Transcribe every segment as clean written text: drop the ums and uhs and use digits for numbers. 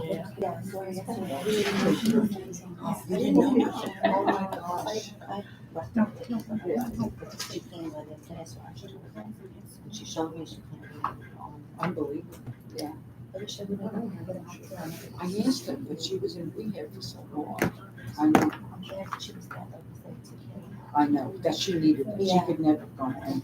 Yeah. Yeah, so I guess I didn't know that. oh my gosh. She showed me she can't do unbelievable. Yeah. I asked her, but she was in rehab for so long. I know. I know that she needed it. She could never go home.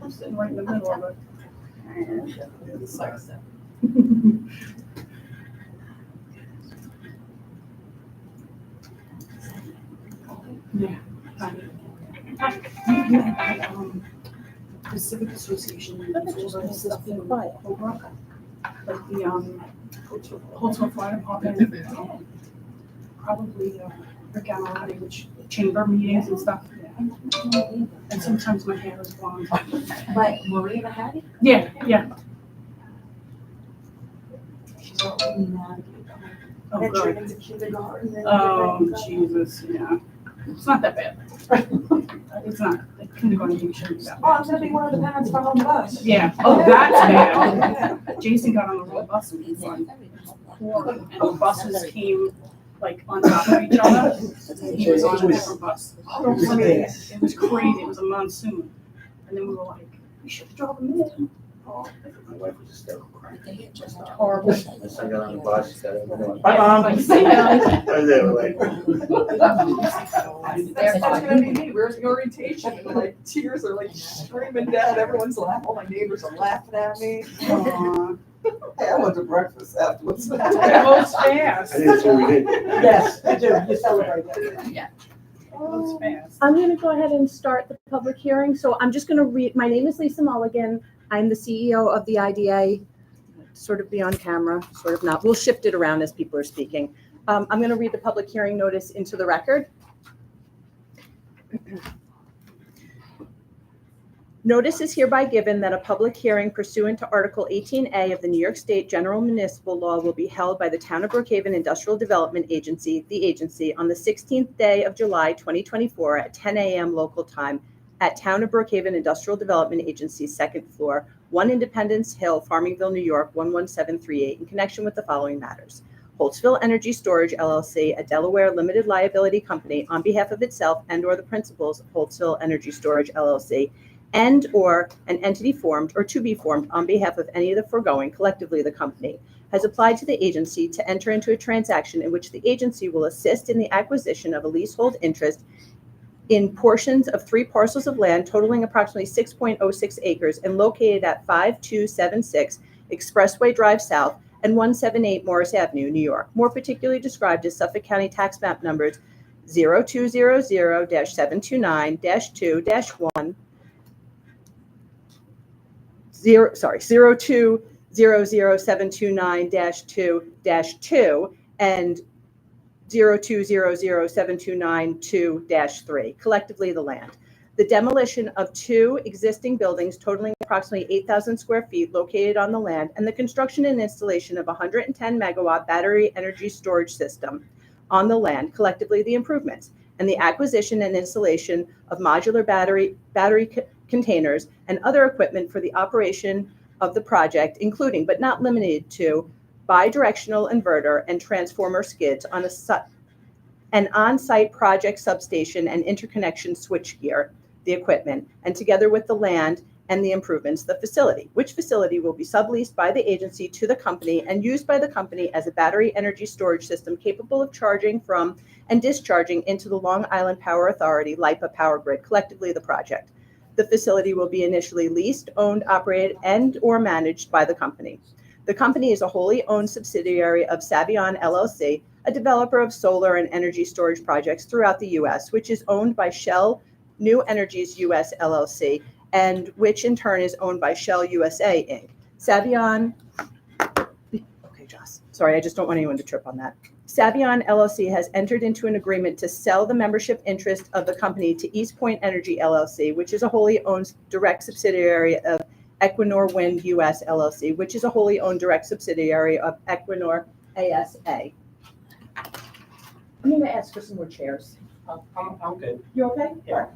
I'm sitting right in the middle of it. Yeah. The Civic Association. Quiet. Like the Holtsville Fire Department, probably Rick Amalati, which chamber meetings and stuff. Yeah. And sometimes my hair is blonde. But Maria Hattie? Yeah, yeah. She's already mad. Oh, Venturing good. into kindergarten and Oh, everything. Jesus, yeah. It's not that bad. It's not. The kindergarten thing shouldn't be that Oh, bad. I'm gonna be one of the parents from on the bus. Yeah. Oh, that's bad. Yeah. Jason got on the wrong bus and he's like, pouring, and the buses came like on top of each other. And he was on a different bus. I mean, it was crazy. It was a monsoon. And then we were like, we should drop him in. Oh, my wife was hysterical crying. Just horrible. My son got on the bus, got in, bye, Yeah, Mom. like, see ya. I was there, like, That's gonna be me, we're in orientation, and like tears are like streaming down, everyone's laughing, all my neighbors are laughing at me. Aw, Hey, I went to breakfast afterwards. It goes fast. I didn't see we did. Yes, I do, you celebrate that. It goes fast. I'm going to go ahead and start the public hearing. So I'm just going to read, my name is Lisa Mulligan. I'm the CEO of the IDA, sort of be on camera, sort of not. We'll shift it around as people are speaking. I'm going to read the public hearing notice into the record. Notice is hereby given that a public hearing pursuant to Article 18A of the New York State General Municipal Law will be held by the Town of Brookhaven Industrial Development Agency, the agency, on the 16th day of July 2024 at 10 a.m. local time at Town of Brookhaven Industrial Development Agency's second floor, 1 Independence Hill, Farmingville, New York, 11738, in connection with the following matters. Holtsville Energy Storage LLC, a Delaware limited liability company, on behalf of itself and/or the principals of Holtsville Energy Storage LLC, and/or an entity formed or to be formed on behalf of any of the foregoing, collectively the company, has applied to the agency to enter into a transaction in which the agency will assist in the acquisition of a leasehold interest in portions of 3 parcels of land totaling approximately 6.06 acres and located at 5276 Expressway Drive South and 178 Morris Avenue, New York, more particularly described as Suffolk County Tax Map numbers 0200-729-2-1, 0200-729-2-2 and 0200-729-2-3, collectively the land. The demolition of 2 existing buildings totaling approximately 8,000 square feet located on the land and the construction and installation of a 110 megawatt battery energy storage system on the land, collectively the improvements, and the acquisition and installation of modular battery containers and other equipment for the operation of the project, including but not limited to bidirectional inverter and transformer skids on an on-site project substation and interconnection switchgear, the equipment, and together with the land and the improvements, the facility, which facility will be subleased by the agency to the company and used by the company as a battery energy storage system capable of charging from and discharging into the Long Island Power Authority LIPA power grid, collectively the project. The facility will be initially leased, owned, operated, and or managed by the company. The company is a wholly owned subsidiary of Savion LLC, a developer of solar and energy storage projects throughout the U.S., which is owned by Shell New Energies U.S. LLC, and which in turn is owned by Shell USA, Inc. Savion, okay, Joss, sorry, I just don't want anyone to trip on that. Savion LLC has entered into an agreement to sell the membership interest of the company to East Point Energy LLC, which is a wholly owned direct subsidiary of Equinor Wind US LLC, which is a wholly owned direct subsidiary of Equinor ASA. I'm gonna ask for some more chairs. I'm good. You okay? Yeah.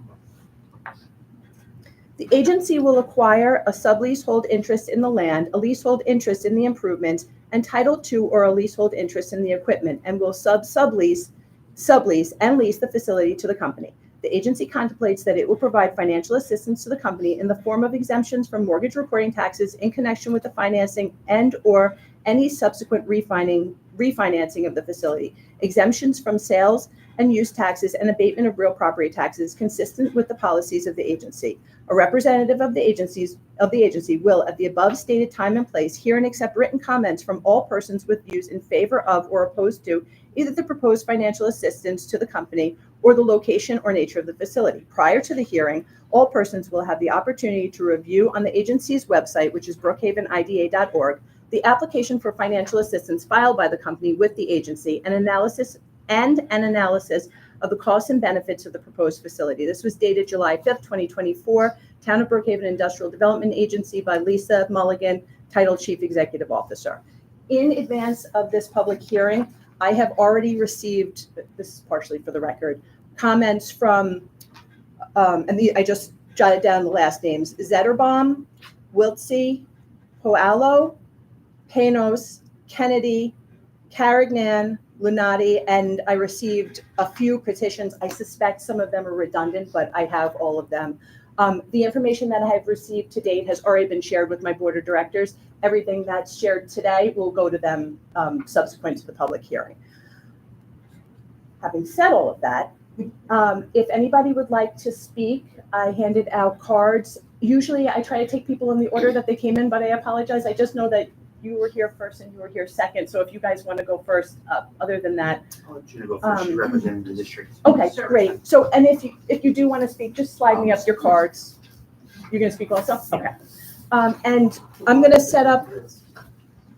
The agency will acquire a subleasehold interest in the land, a leasehold interest in the improvements, and title to or a leasehold interest in the equipment, and will sublease and lease the facility to the company. The agency contemplates that it will provide financial assistance to the company in the form of exemptions from mortgage reporting taxes in connection with the financing and/or any subsequent refinancing of the facility, exemptions from sales and use taxes, and abatement of real property taxes consistent with the policies of the agency. A representative of the agency will, at the above stated time and place, hear and accept written comments from all persons with views in favor of or opposed to either the proposed financial assistance to the company or the location or nature of the facility. Prior to the hearing, all persons will have the opportunity to review on the agency's website, which is brookhavenida.org, the application for financial assistance filed by the company with the agency, and an analysis of the costs and benefits of the proposed facility. This was dated July 5th, 2024, Town of Brookhaven Industrial Development Agency by Lisa Mulligan, Title Chief Executive Officer. In advance of this public hearing, I have already received, this is partially for the record, comments from, I just jotted down the last names, Zetterbaum, Wiltsey, Poalo, Panos, Kennedy, Carignan, Lunati, and I received a few petitions. I suspect some of them are redundant, but I have all of them. The information that I have received to date has already been shared with my board of directors. Everything that's shared today will go to them subsequent to the public hearing. Having said all of that, if anybody would like to speak, I handed out cards. Usually I try to take people in the order that they came in, but I apologize. I just know that you were here first and you were here second. So if you guys want to go first, other than that. I'll let you go first. You represent the district. Okay, great. So, and if you do want to speak, just slide me up your cards. You're going to speak also? Okay. And I'm going to set up,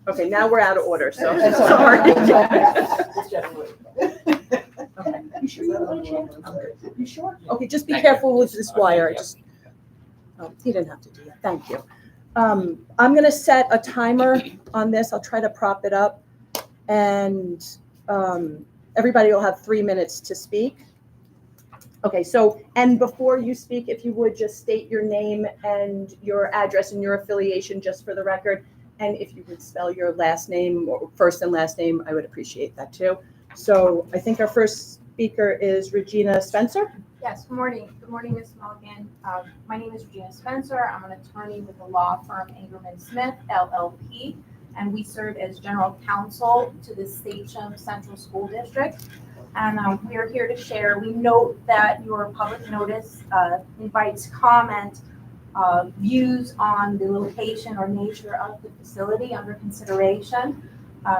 okay, now we're out of order, so sorry. Okay. You sure you don't want to change? You sure? Okay, just be careful with this wire. You didn't have to do that. Thank you. I'm going to set a timer on this. I'll try to prop it up, and everybody will have 3 minutes to speak. Okay, so, and before you speak, if you would just state your name and your address and your affiliation just for the record, and if you could spell your last name, or first and last name, I would appreciate that too. So I think our first speaker is Regina Spencer. Yes, good morning. Good morning, Ms. Mulligan. My name is Regina Spencer. I'm an attorney with the law firm Ingerman Smith, LLP, and we serve as general counsel to the Sachem Central School District. And we are here to share. We note that your public notice invites comment, views on the location or nature of the facility under consideration.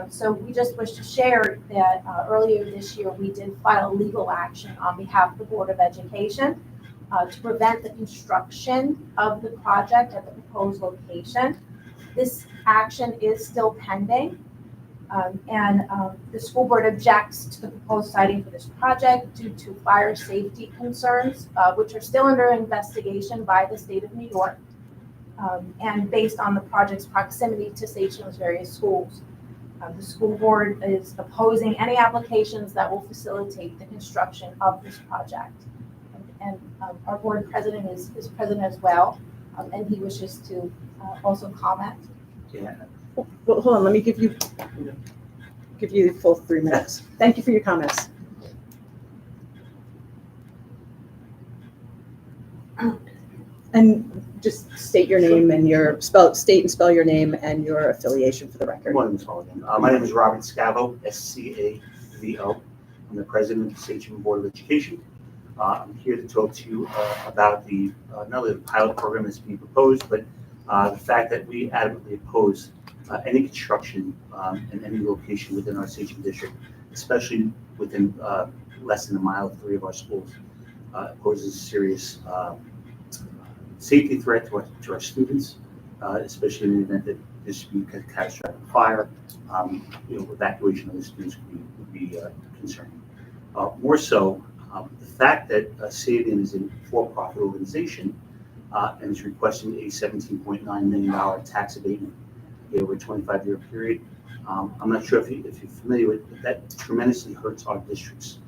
So we just wish to share that earlier this year, we did file legal action on behalf of the Board of Education to prevent the construction of the project at the proposed location. This action is still pending, and the school board objects to the proposed siting for this project due to fire safety concerns, which are still under investigation by the state of New York, and based on the project's proximity to Sachem's various schools. The school board is opposing any applications that will facilitate the construction of this project. And our board president is present as well, and he wishes to also comment. Yeah. Well, hold on, let me give you the full 3 minutes. Thank you for your comments. And just state your name and your state and spell your name and your affiliation for the record. Good morning, Ms. Mulligan. My name is Robert Scavo, S-C-A-V-O. I'm the president of the Sachem Board of Education. I'm here to talk to you about the not only the pilot program that's being proposed, but the fact that we adamantly oppose any construction in any location within our Sachem district, especially within less than a mile of 3 of our schools. It poses a serious safety threat to our students, especially in the event that this would be a catastrophic fire. Evacuation of the students would be concerning. More so, the fact that Savian is a for-profit organization and is requesting a $17.9 million tax abatement over a 25-year period I'm not sure if you're familiar with that. Tremendously hurts our district's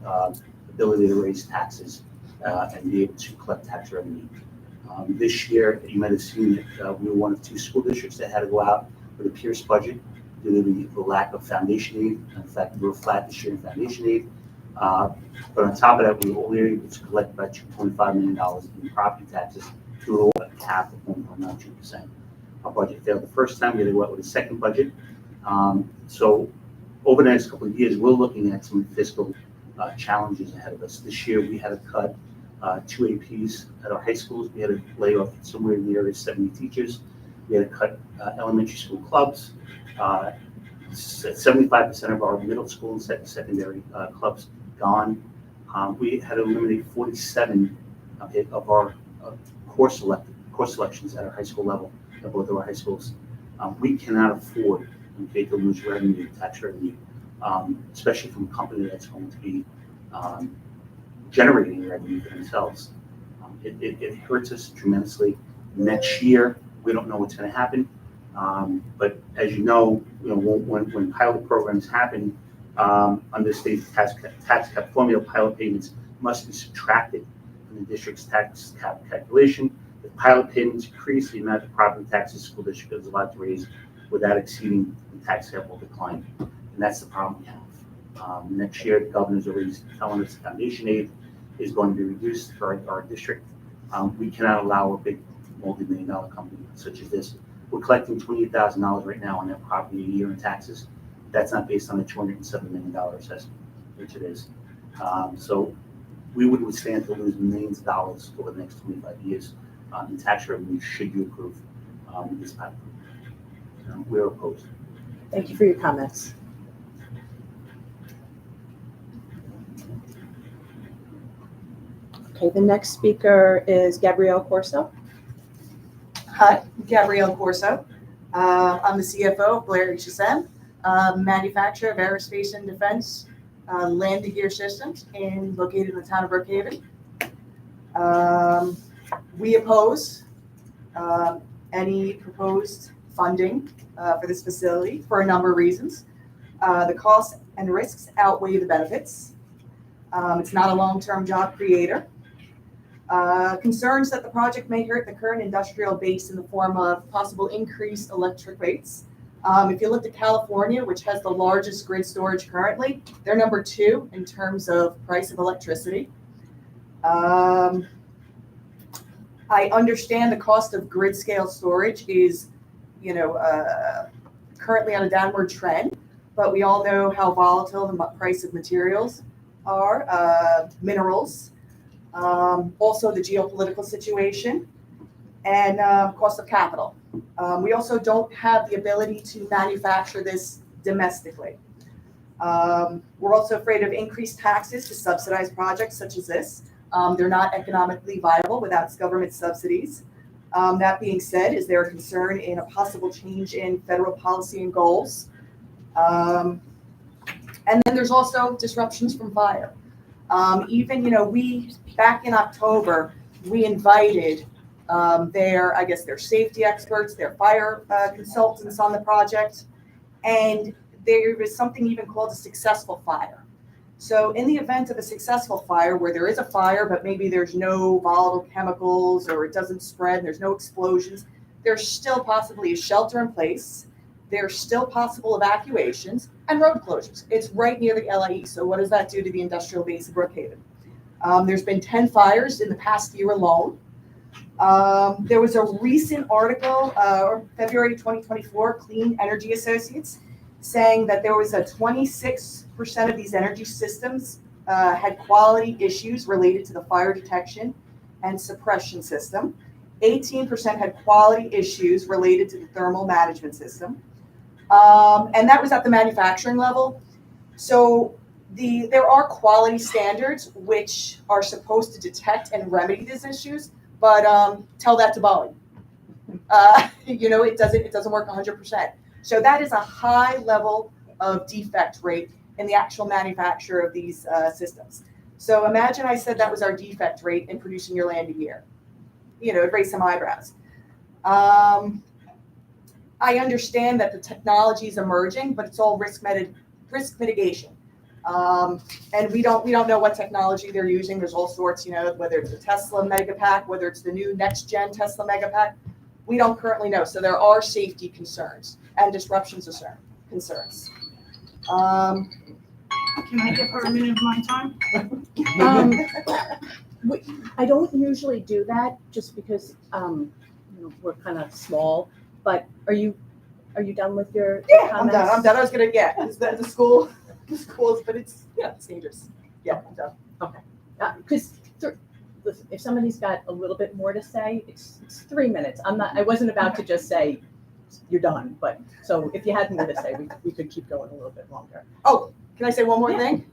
ability to raise taxes and be able to collect tax revenue. This year, you might have seen that we were one of 2 school districts that had to go out with a Pierce budget due to the lack of foundation aid. In fact, we were flat this year in foundation aid. But on top of that, we were only able to collect about $2.5 million in property taxes through a cap of 1.92%. Our budget failed the first time. We had to go out with a second budget. So over the next couple of years, we're looking at some fiscal challenges ahead of us. This year, we had to cut 2 APs at our high schools. We had to lay off somewhere in the area of 70 teachers. We had to cut elementary school clubs. 75% of our middle school and secondary clubs gone. We had to eliminate 47 of our course selections at our high school level at both of our high schools. We cannot afford to lose revenue, tax revenue, especially from a company that's going to be generating revenue for themselves. It hurts us tremendously. Next year, we don't know what's going to happen. But as you know, when pilot programs happen under state tax cap formula, pilot payments must be subtracted from the district's tax cap calculation. If pilot payments increase, the amount of property taxes the school district is allowed to raise without exceeding the tax cap will decline. And that's the problem we have. Next year, the governor's already telling us foundation aid is going to be reduced for our district. We cannot allow a big multi-million-dollar company such as this. We're collecting $28,000 right now on that property a year in taxes. That's not based on a $207 million assessment, which it is. So we would withstand to lose millions of dollars over the next 25 years in tax revenue should you approve this pilot. We're opposed. Thank you for your comments. Okay, the next speaker is Gabrielle Corso. Hi, Gabrielle Corso. I'm the CFO of Blair HSM, manufacturer of aerospace and defense landing gear systems located in the town of Brookhaven. We oppose any proposed funding for this facility for a number of reasons. The costs and risks outweigh the benefits. It's not a long-term job creator. Concerns that the project may hurt the current industrial base in the form of possible increased electric rates. If you look at California, which has the largest grid storage currently, they're number 2 in terms of price of electricity. I understand the cost of grid scale storage is, currently on a downward trend, but we all know how volatile the price of materials are, minerals, also the geopolitical situation, and cost of capital. We also don't have the ability to manufacture this domestically. We're also afraid of increased taxes to subsidize projects such as this. They're not economically viable without government subsidies. That being said, is there a concern in a possible change in federal policy and goals? And then there's also disruptions from fire. We, back in October, we invited their safety experts, their fire consultants on the project, and there was something even called a successful fire. So in the event of a successful fire, where there is a fire, but maybe there's no volatile chemicals or it doesn't spread, there's no explosions, there's still possibly a shelter in place. There's still possible evacuations and road closures. It's right near the LIE. So what does that do to the industrial base of Brookhaven? There's been 10 fires in the past year alone. There was a recent article, February 2024, Clean Energy Associates, saying that there was a 26% of these energy systems had quality issues related to the fire detection and suppression system. 18% had quality issues related to the thermal management system. And that was at the manufacturing level. So there are quality standards which are supposed to detect and remedy these issues, but tell that to Boeing. It doesn't work 100%. So that is a high level of defect rate in the actual manufacture of these systems. So imagine I said that was our defect rate in producing your landing gear. It'd raise some eyebrows. I understand that the technology is emerging, but it's all risk mitigation. And we don't know what technology they're using. There's all sorts, whether it's the Tesla Megapack, whether it's the new next gen Tesla Megapack. We don't currently know. So there are safety concerns and disruptions concerns. Can I give her a minute of my time? I don't usually do that just because, we're kind of small, but are you done with your Yeah, comments? I'm done. I was gonna, the schools, but it's dangerous. Yeah, I'm done. Because listen, if somebody's got a little bit more to say, it's 3 minutes. I wasn't about to just say, you're done, but, so if you had more to say, we could keep going a little bit longer. Oh, can I say one more thing?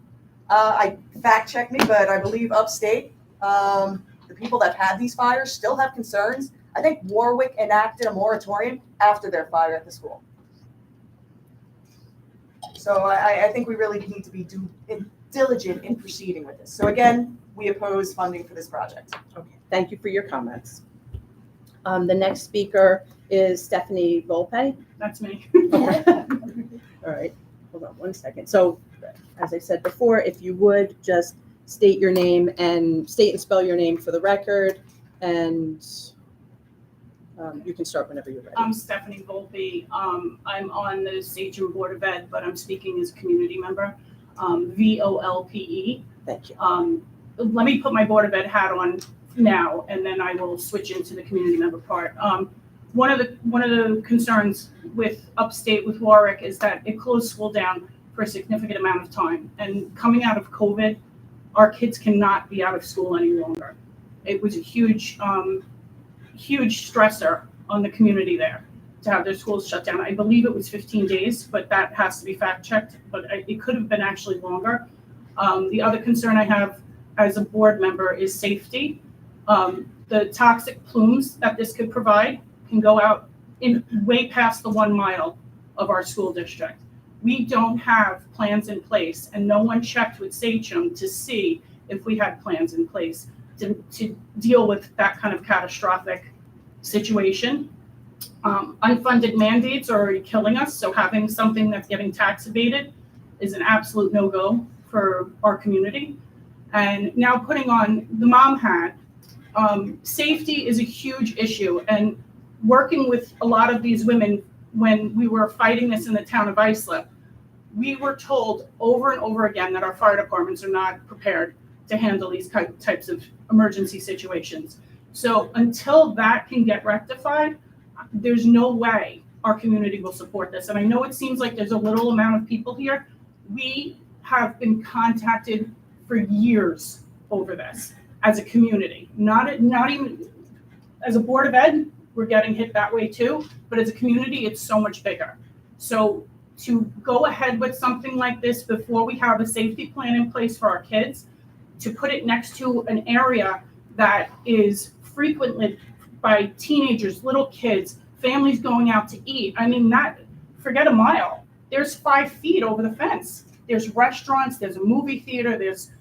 I fact checked me, but I believe upstate, the people that had these fires still have concerns. I think Warwick enacted a moratorium after their fire at the school. So I think we really need to be diligent in proceeding with this. So again, we oppose funding for this project. Okay, thank you for your comments. The next speaker is Stephanie Volpe. That's me. Okay. All right, hold on one second. So, as I said before, if you would just state your name and spell your name for the record, and you can start whenever you're ready. I'm Stephanie Volpe. I'm on the Sachem Board of Ed, but I'm speaking as a community member. VOLPE. Thank you. Let me put my Board of Ed hat on now, and then I will switch into the community member part. One of the concerns with upstate with Warwick is that it closed school down for a significant amount of time. And coming out of COVID, our kids cannot be out of school any longer. It was a huge stressor on the community there to have their schools shut down. I believe it was 15 days, but that has to be fact checked, but it could have been actually longer. The other concern I have as a board member is safety. The toxic plumes that this could provide can go out in way past the 1 mile of our school district. We don't have plans in place, and no one checked with Sachem to see if we had plans in place to deal with that kind of catastrophic situation. Unfunded mandates are already killing us, so having something that's getting tax evaded is an absolute no-go for our community. And now putting on the mom hat, safety is a huge issue, and working with a lot of these women when we were fighting this in the town of Islip, we were told over and over again that our fire departments are not prepared to handle these types of emergency situations. So until that can get rectified, there's no way our community will support this. And I know it seems like there's a little amount of people here. We have been contacted for years over this as a community, not even as a Board of Ed, we're getting hit that way too, but as a community, it's so much bigger. So to go ahead with something like this before we have a safety plan in place for our kids, to put it next to an area that is frequented by teenagers, little kids, families going out to eat. I mean, forget a mile. There's 5 feet over the fence. There's restaurants, there's a movie theater, there's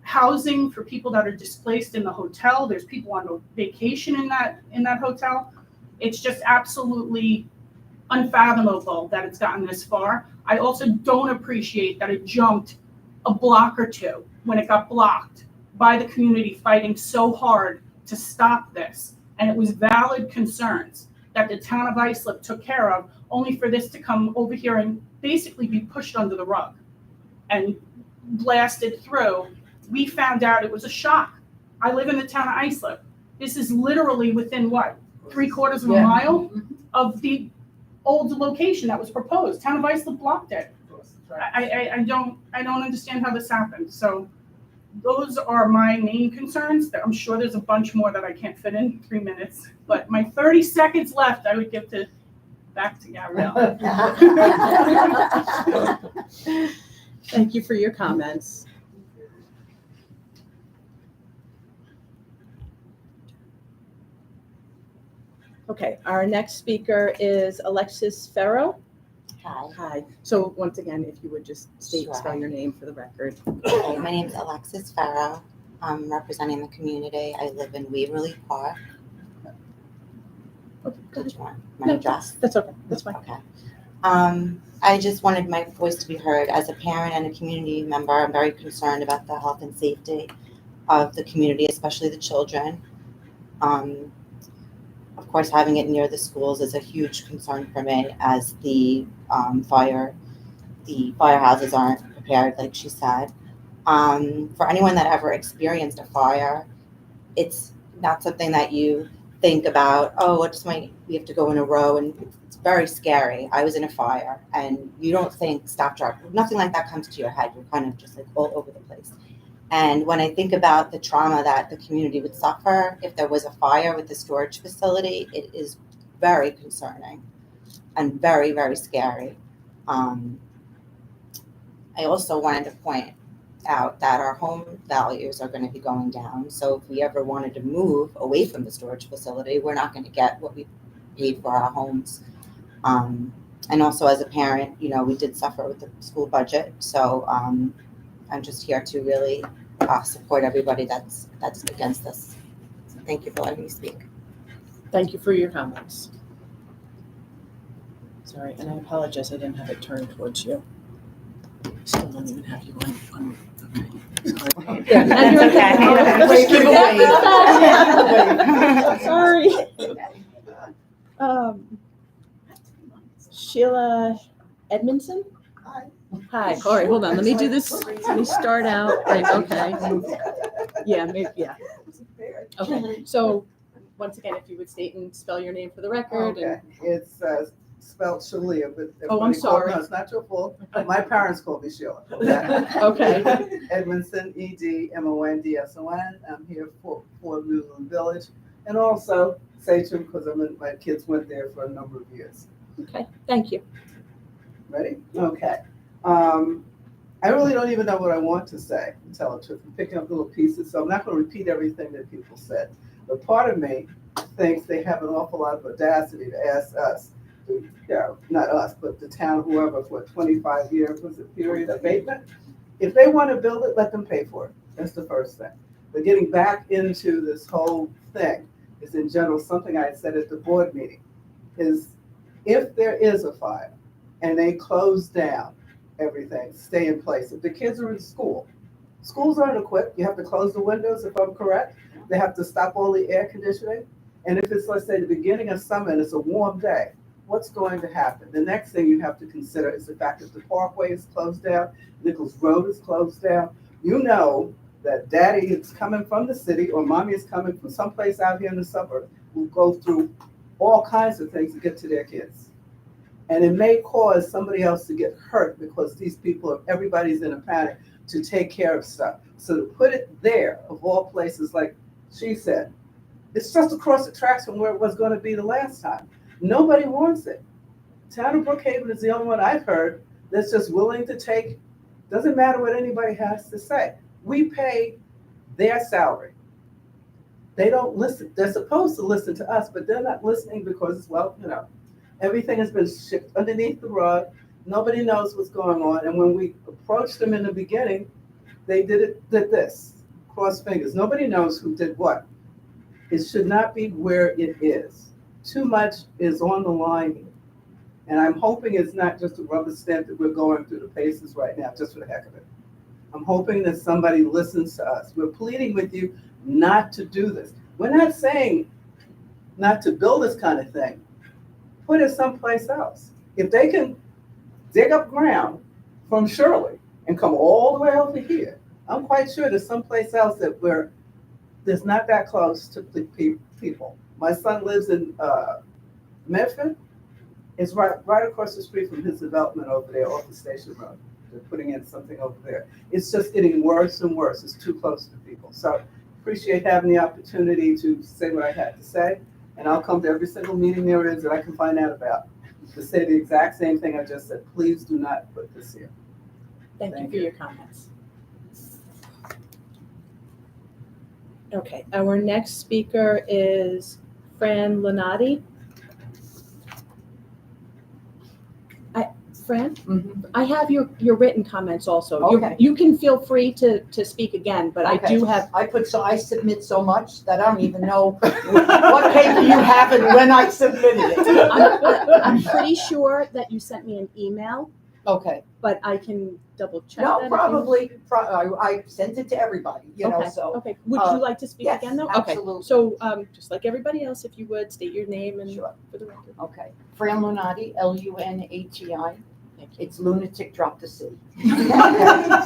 housing for people that are displaced in the hotel. There's people on vacation in that hotel. It's just absolutely unfathomable that it's gotten this far. I also don't appreciate that it jumped a block or two when it got blocked by the community fighting so hard to stop this. And it was valid concerns that the town of Islip took care of, only for this to come over here and basically be pushed under the rug and blasted through. We found out it was a shock. I live in the town of Islip. This is literally within what, 3/4 of a mile of the old location that was proposed. Town of Islip blocked it. I don't understand how this happened. So those are my main concerns. I'm sure there's a bunch more that I can't fit in 3 minutes, but my 30 seconds left, I would give back to Gabrielle. Thank you for your comments. Okay, our next speaker is Alexis Farrow. Hi. Hi. So once again, if you would just Sure. spell your name for the record. Okay, my name is Alexis Farrow. I'm representing the community. I live in Waverly Park. Did you want my No. address? That's okay, that's fine. Okay. I just wanted my voice to be heard. As a parent and a community member, I'm very concerned about the health and safety of the community, especially the children. Of course, having it near the schools is a huge concern for me, as the firehouses aren't prepared, like she said. For anyone that ever experienced a fire, it's not something that you think about, oh, we have to go in a row, and it's very scary. I was in a fire, and you don't think stop, drop, nothing like that comes to your head. You're kind of just like all over the place. And when I think about the trauma that the community would suffer if there was a fire with the storage facility, it is very concerning and very, very scary. I also wanted to point out that our home values are going to be going down. So if we ever wanted to move away from the storage facility, we're not going to get what we paid for our homes. And also as a parent, we did suffer with the school budget. So I'm just here to really support everybody that's against this. So thank you for letting me speak. Thank you for your comments. Sorry, and I apologize, I didn't have it turned towards you. Still don't even have you on. Okay. Yeah, and you're okay. Let's just keep it Wait. Sorry. Sheila Edmondson? Hi. Hi, all right, hold on, let me do this, let me start out, like, okay. Yeah, maybe, yeah. Okay, so, once again, if you would state and spell your name for the record. Okay, it's spelled Shalia, but Oh, I'm everybody calls- sorry. No, it's not your fault. My parents called me Sheila. Okay. Edmondson, Edmondson. I'm here for Newland Village, and also Sachem, because my kids went there for a number of years. Okay, thank you. Ready? Okay. I really don't even know what I want to say, to tell the truth. I'm picking up little pieces, so I'm not going to repeat everything that people said. But part of me thinks they have an awful lot of audacity to ask us, not us, but the town, whoever, for a 25-year period abatement. If they want to build it, let them pay for it. That's the first thing. But getting back into this whole thing is, in general, something I had said at the board meeting, is if there is a fire and they close down everything, stay in place. If the kids are in school, schools aren't equipped. You have to close the windows, if I'm correct. They have to stop all the air conditioning. And if it's, let's say, the beginning of summer and it's a warm day, what's going to happen? The next thing you have to consider is the fact that the parkway is closed down, Nichols Road is closed down. You know that daddy is coming from the city or mommy is coming from someplace out here in the suburbs who go through all kinds of things to get to their kids. And it may cause somebody else to get hurt because these people, everybody's in a panic to take care of stuff. So to put it there, of all places, like she said, it's just across the tracks from where it was going to be the last time. Nobody wants it. Town of Brookhaven is the only one I've heard that's just willing to take, doesn't matter what anybody has to say. We pay their salary. They don't listen. They're supposed to listen to us, but they're not listening because, well, everything has been shipped underneath the rug. Nobody knows what's going on. And when we approached them in the beginning, they did this, cross fingers. Nobody knows who did what. It should not be where it is. Too much is on the line here. And I'm hoping it's not just a rubber stamp that we're going through the paces right now, just for the heck of it. I'm hoping that somebody listens to us. We're pleading with you not to do this. We're not saying not to build this kind of thing. Put it someplace else. If they can dig up ground from Shirley and come all the way over here, I'm quite sure there's someplace else that's not that close to the people. My son lives in Medford. It's right across the street from his development over there off the Station Road. They're putting in something over there. It's just getting worse and worse. It's too close to people. So appreciate having the opportunity to say what I had to say. And I'll come to every single meeting there is that I can find out about to say the exact same thing I just said. Please do not put this here. Thank you for your comments. Okay, our next speaker is Fran Lunati. Fran, Mhm. I have your written comments also. Okay. You can feel free to speak again, but I Okay. do have, I submit so much that I don't even know what paper you have and when I submitted it. I'm pretty sure that you sent me an email, Okay, but I can double check that. no, if you- probably, I sent it to everybody, Okay, so. Okay, would you like to speak yes, again though? absolutely. Okay, so, just like everybody else, if you would, state your name and Sure. for the record. Okay, Fran Lunati, Lunati. It's lunatic drop the C.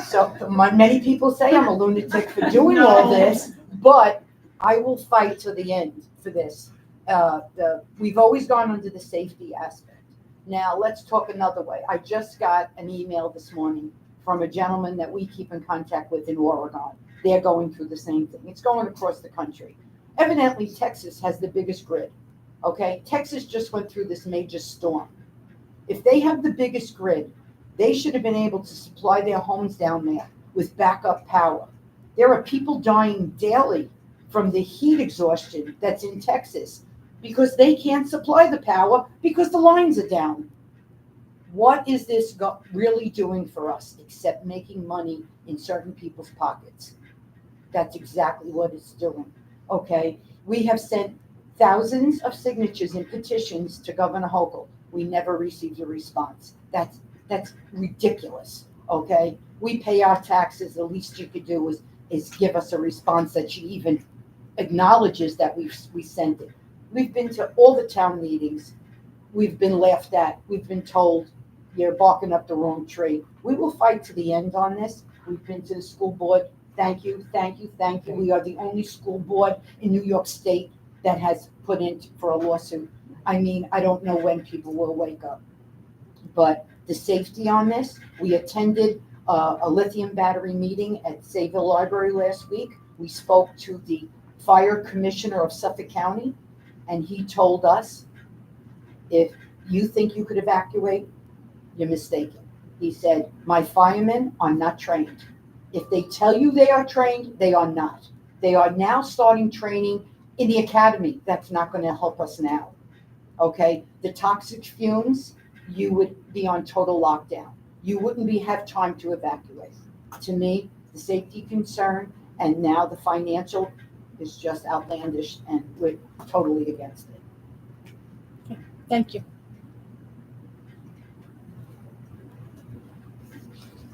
So many people say I'm a lunatic for doing all this, but I will fight to the end for this. We've always gone under the safety aspect. Now, let's talk another way. I just got an email this morning from a gentleman that we keep in contact with in Oregon. They're going through the same thing. It's going across the country. Evidently, Texas has the biggest grid, okay? Texas just went through this major storm. If they have the biggest grid, they should have been able to supply their homes down there with backup power. There are people dying daily from the heat exhaustion that's in Texas because they can't supply the power because the lines are down. What is this really doing for us except making money in certain people's pockets? That's exactly what it's doing, okay? We have sent thousands of signatures and petitions to Governor Hochul. We never received a response. That's ridiculous, okay? We pay our taxes. The least you could do is give us a response that she even acknowledges that we sent it. We've been to all the town meetings. We've been laughed at. We've been told you're barking up the wrong tree. We will fight to the end on this. We've been to the school board. Thank you, thank you, thank you. We are the only school board in New York State that has put in for a lawsuit. I mean, I don't know when people will wake up. But the safety on this, we attended a lithium battery meeting at Sayville Library last week. We spoke to the fire commissioner of Suffolk County, and he told us, if you think you could evacuate, you're mistaken. He said, my firemen are not trained. If they tell you they are trained, they are not. They are now starting training in the academy. That's not going to help us now. Okay? The toxic fumes, you would be on total lockdown. You wouldn't have time to evacuate. To me, the safety concern and now the financial is just outlandish, and we're totally against it. Thank you.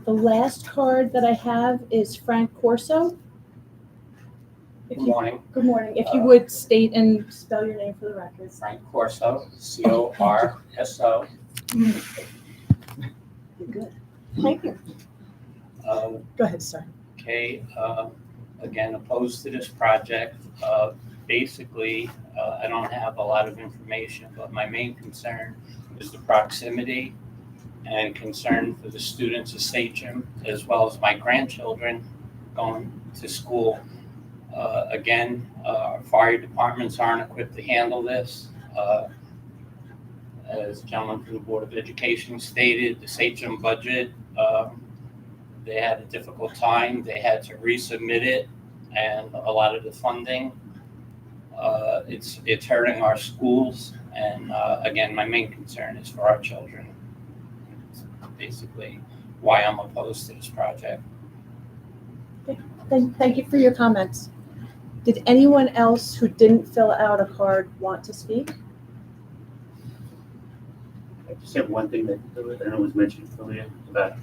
The last card that I have is Frank Corso. If Good you- morning, Good morning. If you would state and spell your name for the record. Frank Corso, Corso. You're good. Thank you. Go ahead, sir. Okay, again, opposed to this project. Basically, I don't have a lot of information, but my main concern is the proximity and concern for the students of Sachem, as well as my grandchildren going to school. Again, our fire departments aren't equipped to handle this. As the gentleman from the Board of Education stated, the Sachem budget, they had a difficult time. They had to resubmit it, and a lot of the funding, it's hurting our schools. And again, my main concern is for our children. It's basically why I'm opposed to this project. Thank you for your comments. Did anyone else who didn't fill out a card want to speak? I just have one thing that I know was mentioned earlier about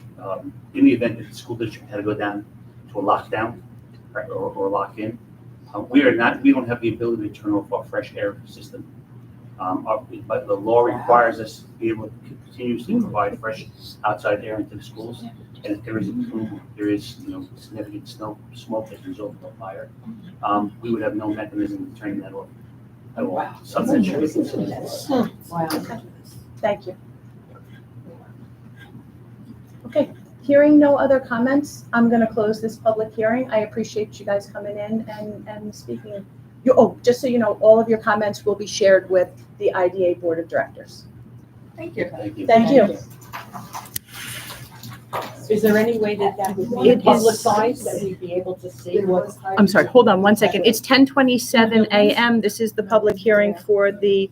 in the event that the school district had to go down to a lockdown or lock in, we don't have the ability to turn off our fresh air system. But the law requires us to be able to continuously provide fresh outside air into the schools. And if there is a plume, there is significant smoke that results from a fire, we would have no mechanism to turn that off at all. Something should be considered. Wow. Thank you. Okay, hearing no other comments, I'm going to close this public hearing. I appreciate you guys coming in and speaking. Just so you know, all of your comments will be shared with the IDA Board of Directors. Thank you. Thank you. Thank you. Is there any way that that would be It is- publicized, that we'd be able to see what? I'm sorry, hold on one second. It's 10:27 a.m. This is the public hearing for the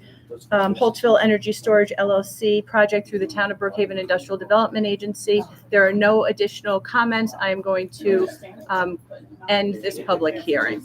Holtsville Energy Storage LLC project through the Town of Brookhaven Industrial Development Agency. There are no additional comments. I am going to end this public hearing.